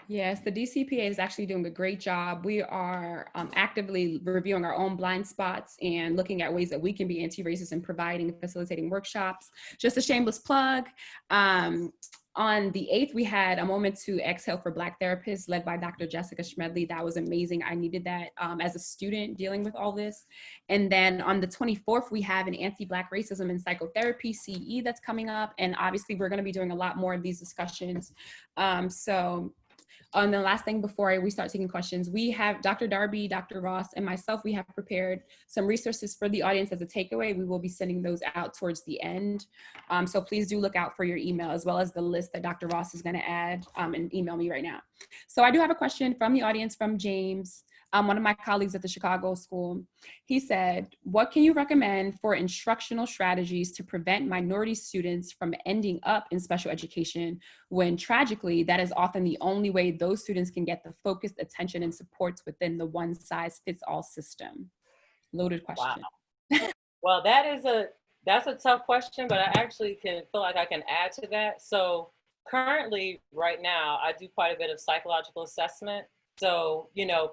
Yes, the DCPA is actually doing a great job. We are actively reviewing our own blind spots and looking at ways that we can be anti-racist and providing and facilitating workshops. Just a shameless plug. On the 8th, we had a moment to exhale for Black therapists led by Dr. Jessica Schmedley. That was amazing. I needed that as a student dealing with all this. And then on the 24th, we have an anti-Black racism and psychotherapy, CE, that's coming up. And obviously, we're going to be doing a lot more of these discussions. And the last thing before we start taking questions, we have Dr. Darby, Dr. Ross, and myself, we have prepared some resources for the audience as a takeaway. We will be sending those out towards the end. So please do look out for your email, as well as the list that Dr. Ross is going to add and email me right now. So I do have a question from the audience from James, one of my colleagues at the Chicago School. He said, what can you recommend for instructional strategies to prevent minority students from ending up in special education when tragically that is often the only way those students can get the focused attention and supports within the one-size-fits-all system? Loaded question. Wow. Well, that's a tough question, but I actually feel like I can add to that. So currently, right now, I do quite a bit of psychological assessment. So,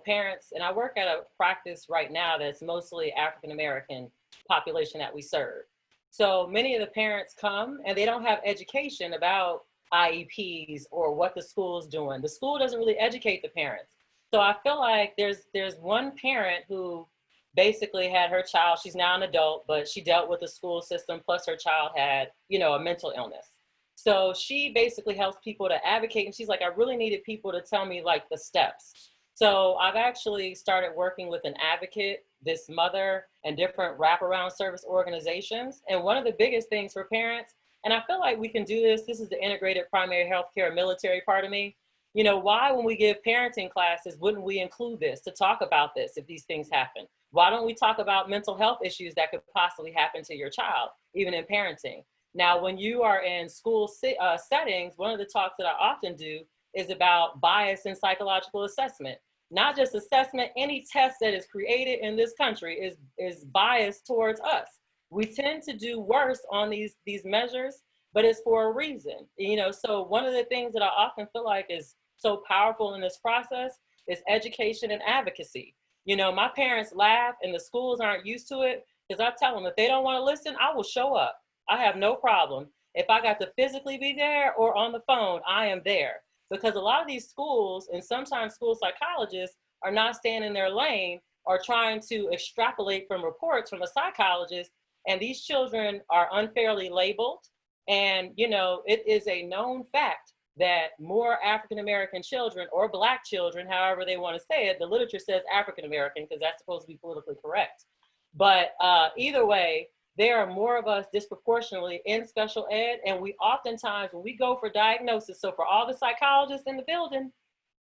parents, and I work at a practice right now that's mostly African-American population that we serve. So many of the parents come and they don't have education about IEPs or what the school's doing. The school doesn't really educate the parents. So I feel like there's one parent who basically had her child, she's now an adult, but she dealt with the school system, plus her child had, a mental illness. So she basically helps people to advocate. And she's like, I really needed people to tell me like the steps. So I've actually started working with an advocate, this mother, and different wraparound service organizations. And one of the biggest things for parents, and I feel like we can do this is the integrated primary healthcare military part of me. Why when we give parenting classes, wouldn't we include this to talk about this if these things happen? Why don't we talk about mental health issues that could possibly happen to your child, even in parenting? Now, when you are in school settings, one of the talks that I often do is about bias in psychological assessment. Not just assessment, any test that is created in this country is biased towards us. We tend to do worse on these measures, but it's for a reason. So one of the things that I often feel like is so powerful in this process is education and advocacy. My parents laugh and the schools aren't used to it because I tell them if they don't want to listen, I will show up. I have no problem. If I got to physically be there or on the phone, I am there. Because a lot of these schools and sometimes school psychologists are not staying in their lane or trying to extrapolate from reports from a psychologist. And these children are unfairly labeled. And, it is a known fact that more African-American children or Black children, however they want to say it, the literature says African-American because that's supposed to be politically correct. But either way, there are more of us disproportionately in special ed. And we oftentimes, when we go for diagnosis, so for all the psychologists in the building,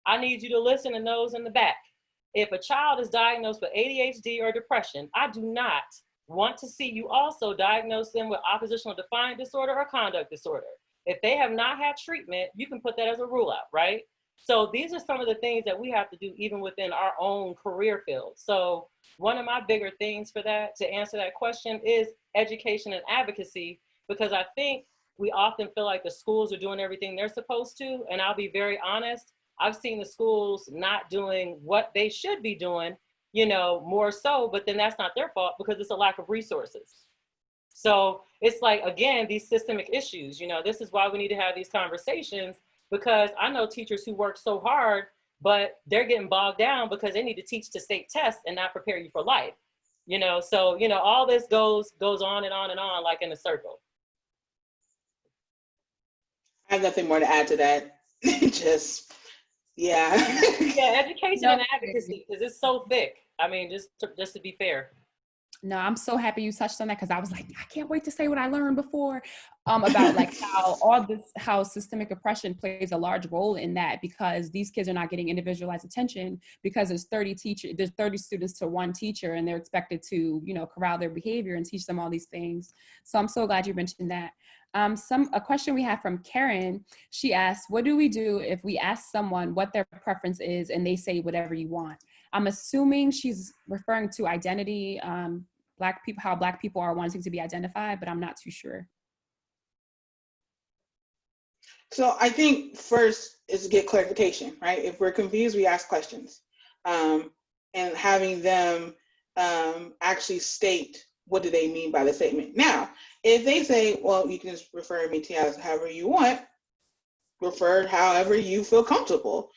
I need you to listen to those in the back. If a child is diagnosed with ADHD or depression, I do not want to see you also diagnose them with oppositional defiant disorder or conduct disorder. If they have not had treatment, you can put that as a rule out, right? So these are some of the things that we have to do even within our own career field. So one of my bigger things for that, to answer that question, is education and advocacy, because I think we often feel like the schools are doing everything they're supposed to. And I'll be very honest, I've seen the schools not doing what they should be doing, more so, but then that's not their fault because it's a lack of resources. So it's like, again, these systemic issues, this is why we need to have these conversations, because I know teachers who work so hard, but they're getting bogged down because they need to teach to state tests and not prepare you for life. So, all this goes on and on and on, like in a circle. I have nothing more to add to that. Just, yeah. Yeah, education and advocacy, because it's so thick. I mean, just to be fair. No, I'm so happy you touched on that, because I was like, I can't wait to say what I learned before, about like how systemic oppression plays a large role in that, because these kids are not getting individualized attention because there's 30 students to one teacher, and they're expected to, corral their behavior and teach them all these things. So I'm so glad you mentioned that. A question we have from Karen, she asks, what do we do if we ask someone what their preference is and they say whatever you want? I'm assuming she's referring to identity, Black people, how Black people are wanting to be identified, but I'm not too sure. So I think first is to get clarification, right? If we're confused, we ask questions, and having them actually state what do they mean by the statement. Now, if they say, well, you can just refer me to as however you want, refer however you feel comfortable.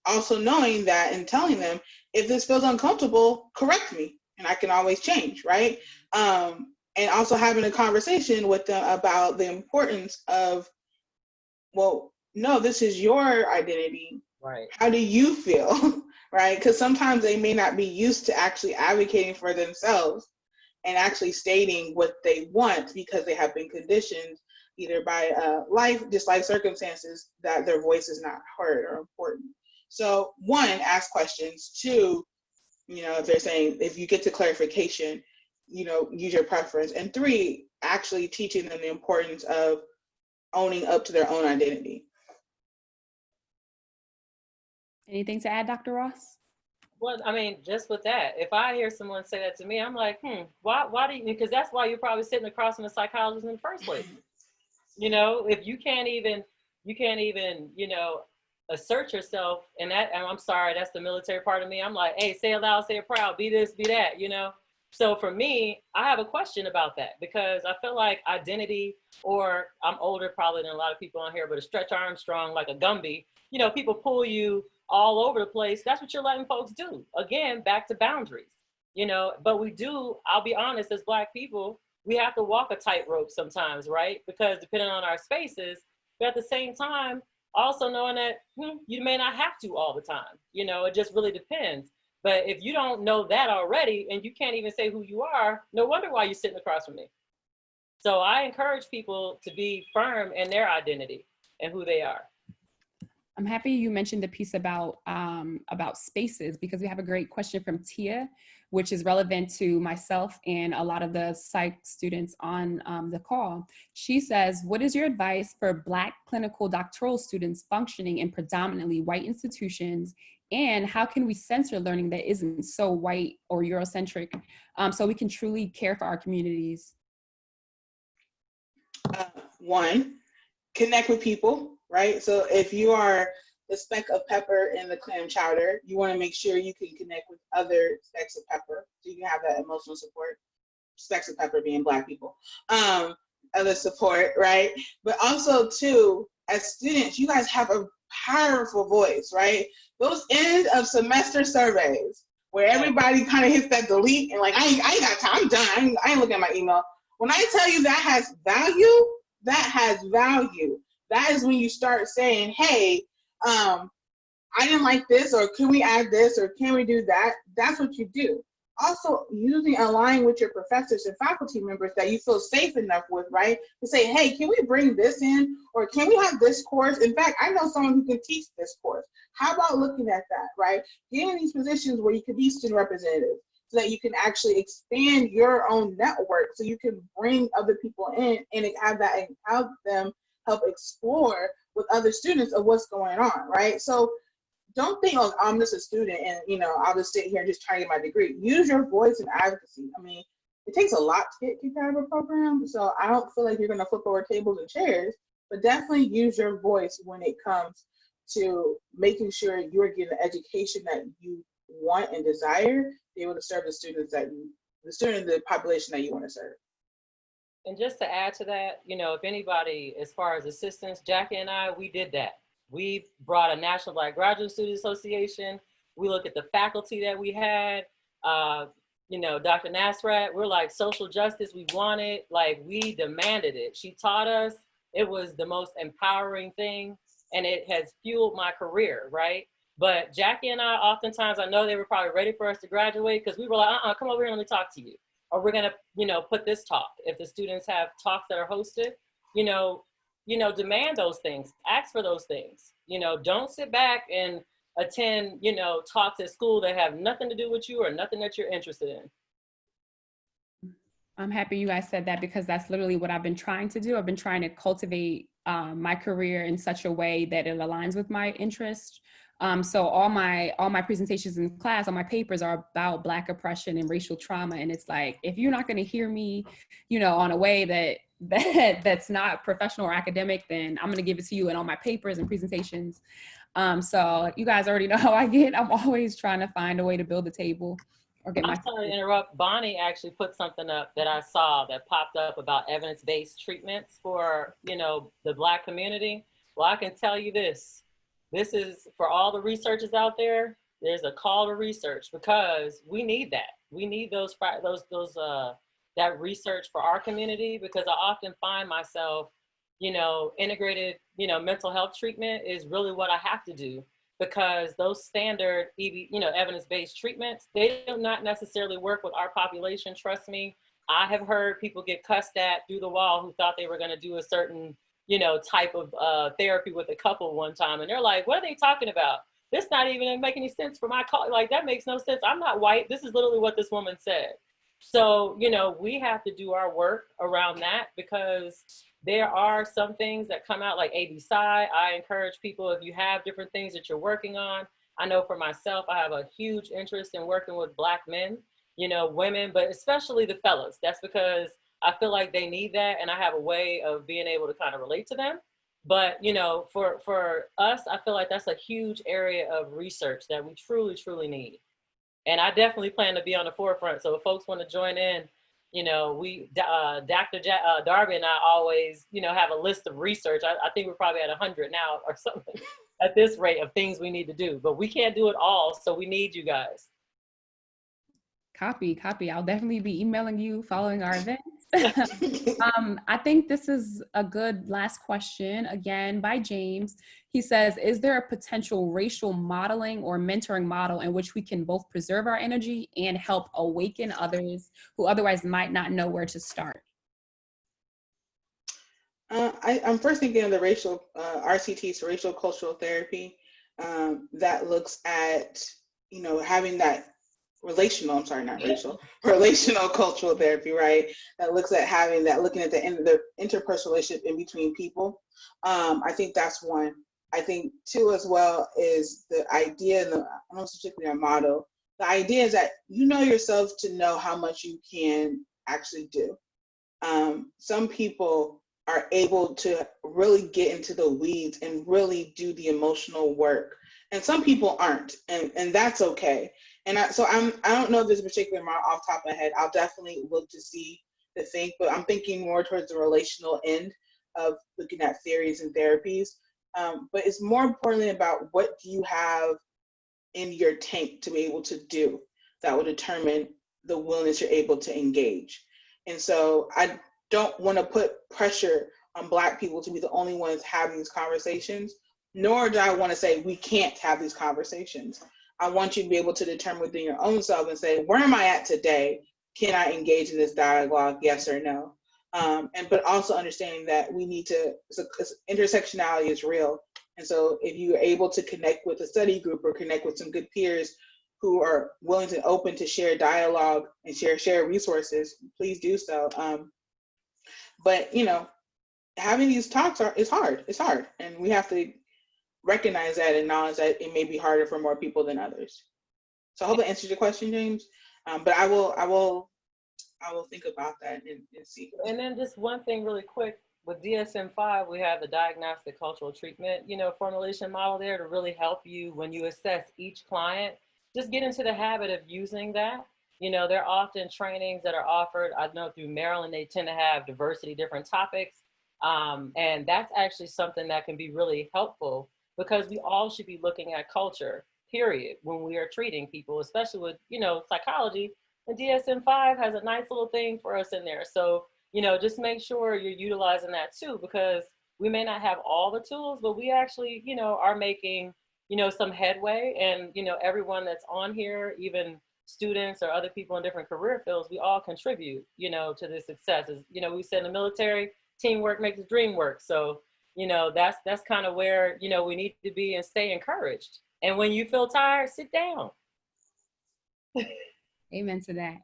Also knowing that and telling them, if this feels uncomfortable, correct me, and I can always change, right? And also having a conversation with them about the importance of, well, no, this is your identity. Right. How do you feel, right? Because sometimes they may not be used to actually advocating for themselves and actually stating what they want because they have been conditioned either by life circumstances that their voice is not heard or important. So one, ask questions. Two, if they're saying, if you get to clarification, use your preference. And three, actually teaching them the importance of owning up to their own identity. Anything to add, Dr. Ross? Well, I mean, just with that, if I hear someone say that to me, I'm like, why do you, because that's why you're probably sitting across from a psychologist in the first place. If you can't even, assert yourself, and I'm sorry, that's the military part of me. I'm like, hey, say it loud, say it proud, be this, be that, So for me, I have a question about that, because I feel like identity, or I'm older probably than a lot of people on here, but a Stretch Armstrong, like a Gumby, people pull you all over the place. That's what you're letting folks do. Again, back to boundaries, but we do, I'll be honest, as Black people, we have to walk a tightrope sometimes, right? Because depending on our spaces, but at the same time, also knowing that you may not have to all the time, it just really depends. But if you don't know that already, and you can't even say who you are, no wonder why you're sitting across from me. So I encourage people to be firm in their identity and who they are. I'm happy you mentioned the piece about spaces, because we have a great question from Tia, which is relevant to myself and a lot of the psych students on the call. She says, what is your advice for Black clinical doctoral students functioning in predominantly white institutions, and how can we censor learning that isn't so white or Eurocentric, so we can truly care for our communities? One, connect with people, right? So if you are the speck of pepper in the clam chowder, you want to make sure you can connect with other specks of pepper so you can have that emotional support. Specks of pepper being Black people, other support, right? But also too, as students, you guys have a powerful voice, right? Those end of semester surveys where everybody kind of hits that delete and like, I ain't got time, I'm done, I ain't looking at my email. When I tell you that has value, that has value. That is when you start saying, hey, I didn't like this, or can we add this, or can we do that? That's what you do. Also, align with your professors and faculty members that you feel safe enough with, right? To say, hey, can we bring this in, or can we have this course? In fact, I know someone who can teach this course. How about looking at that, right? Get in these positions where you can be student representative, so that you can actually expand your own network, so you can bring other people in and have that and help them help explore with other students of what's going on, right? So don't think, oh, I'm just a student and I'll just sit here and just try to get my degree. Use your voice and advocacy. I mean, it takes a lot to get kicked out of a program, so I don't feel like you're going to flip over tables and chairs, but definitely use your voice when it comes to making sure you're getting the education that you want and desire to be able to serve the students the population that you want to serve. And just to add to that, if anybody, as far as assistants, Jackie and I, we did that. We brought a National Black Graduate Student Association. We looked at the faculty that we had. Dr. Nasrat, we're like, social justice, we want it. Like, we demanded it. She taught us. It was the most empowering thing, and it has fueled my career, right? But Jackie and I, oftentimes, I know they were probably ready for us to graduate because we were like, come over here and let me talk to you. Or we're gonna, put this talk. If the students have talks that are hosted, demand those things, ask for those things. Don't sit back and attend, talks at school that have nothing to do with you or nothing that you're interested in. I'm happy you guys said that, because that's literally what I've been trying to do. I've been trying to cultivate my career in such a way that it aligns with my interests. So all my presentations in class, all my papers are about Black oppression and racial trauma. And it's like, if you're not going to hear me, on a way that's not professional or academic, then I'm going to give it to you in all my papers and presentations. So you guys already know how I get. I'm always trying to find a way to build the table. I'm sorry to interrupt. Bonnie actually put something up that I saw that popped up about evidence-based treatments for, the Black community. Well, I can tell you this is for all the researchers out there. There's a call to research, because we need that. We need that research for our community, because I often find myself, integrated, mental health treatment is really what I have to do. Because those standard, evidence-based treatments, they do not necessarily work with our population. Trust me, I have heard people get cussed at through the wall who thought they were going to do a certain, type of therapy with a couple one time, and they're like, "What are they talking about? This not even make any sense for my call. Like, that makes no sense. I'm not white. This is literally what this woman said." So, we have to do our work around that, because there are some things that come out like ABSI. I encourage people, if you have different things that you're working on. I know for myself, I have a huge interest in working with Black men, women, but especially the fellas. That's because I feel like they need that, and I have a way of being able to kind of relate to them. But, for us, I feel like that's a huge area of research that we truly, truly need. And I definitely plan to be on the forefront. So if folks want to join in, Dr. Darby and I always, have a list of research. I think we're probably at 100 now or something at this rate of things we need to do, but we can't do it all. So we need you guys. Copy. I'll definitely be emailing you following our events. I think this is a good last question, again, by James. He says, is there a potential racial modeling or mentoring model in which we can both preserve our energy and help awaken others who otherwise might not know where to start? I'm first thinking of the racial RCT, so racial cultural therapy, that looks at, having that relational cultural therapy, right? That looks at having that, looking at the interpersonal relationship in between people. I think that's one. I think two as well is the idea, and I don't particularly a motto. The idea is that you know yourself to know how much you can actually do. Some people are able to really get into the weeds and really do the emotional work, and some people aren't, and that's okay. And I don't know if there's a particular amount off the top of my head. I'll definitely look to see the thing, but I'm thinking more towards the relational end of looking at theories and therapies. But it's more importantly about what do you have in your tank to be able to do that will determine the willingness you're able to engage. And so I don't want to put pressure on Black people to be the only ones having these conversations, nor do I want to say we can't have these conversations. I want you to be able to determine within your own self and say, where am I at today? Can I engage in this dialogue, yes or no? But also understanding that we need to, intersectionality is real. And so if you're able to connect with a study group or connect with some good peers who are willing to open to share dialogue and share resources, please do so. But having these talks is hard. It's hard. And we have to recognize that and acknowledge that it may be harder for more people than others. So I hope that answers your question, James. But I will think about that and see. And then just one thing really quick, with DSM-5, we have the diagnostic cultural treatment, formulation model there to really help you when you assess each client. Just get into the habit of using that. There are often trainings that are offered. I know through Maryland, they tend to have diversity, different topics. And that's actually something that can be really helpful, because we all should be looking at culture, period, when we are treating people, especially with, psychology. And DSM-5 has a nice little thing for us in there. So, just make sure you're utilizing that too, because we may not have all the tools, but we actually, are making, some headway. And, everyone that's on here, even students or other people in different career fields, we all contribute, to this success. We said in the military, teamwork makes the dream work. So, that's kind of where, we need to be and stay encouraged. And when you feel tired, sit down. Amen to that.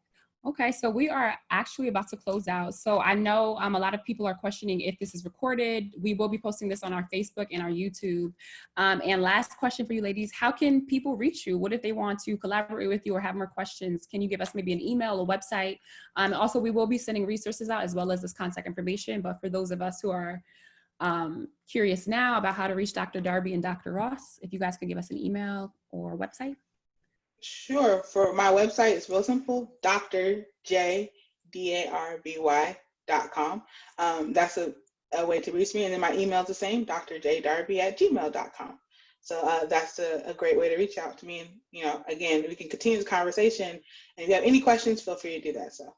Okay, so we are actually about to close out. So I know a lot of people are questioning if this is recorded. We will be posting this on our Facebook and our YouTube. And last question for you ladies, how can people reach you? What if they want to collaborate with you or have more questions? Can you give us maybe an email, a website? Also, we will be sending resources out as well as this contact information. But for those of us who are curious now about how to reach Dr. Darby and Dr. Ross, if you guys could give us an email or website. Sure. For my website, it's real simple, drjdarby.com. That's a way to reach me. And then my email is the same, drjdarby@gmail.com. So that's a great way to reach out to me. And, again, we can continue this conversation. And if you have any questions, feel free to do that. So.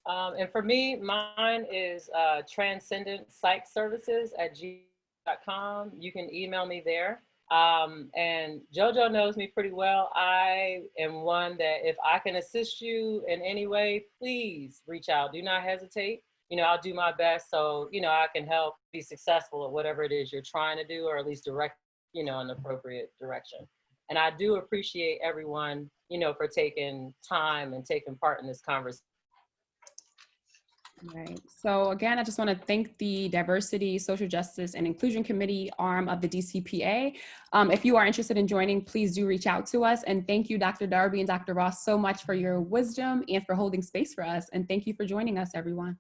And for me, mine is transcendenpsychservices@gmail.com. You can email me there. And JoJo knows me pretty well. I am one that if I can assist you in any way, please reach out. Do not hesitate. I'll do my best so, I can help be successful at whatever it is you're trying to do, or at least direct, in the appropriate direction. And I do appreciate everyone, for taking time and taking part in this conversation. Right. So again, I just want to thank the Diversity, Social Justice, and Inclusion Committee arm of the DCPA. If you are interested in joining, please do reach out to us. And thank you, Dr. Darby and Dr. Ross, so much for your wisdom and for holding space for us. And thank you for joining us, everyone.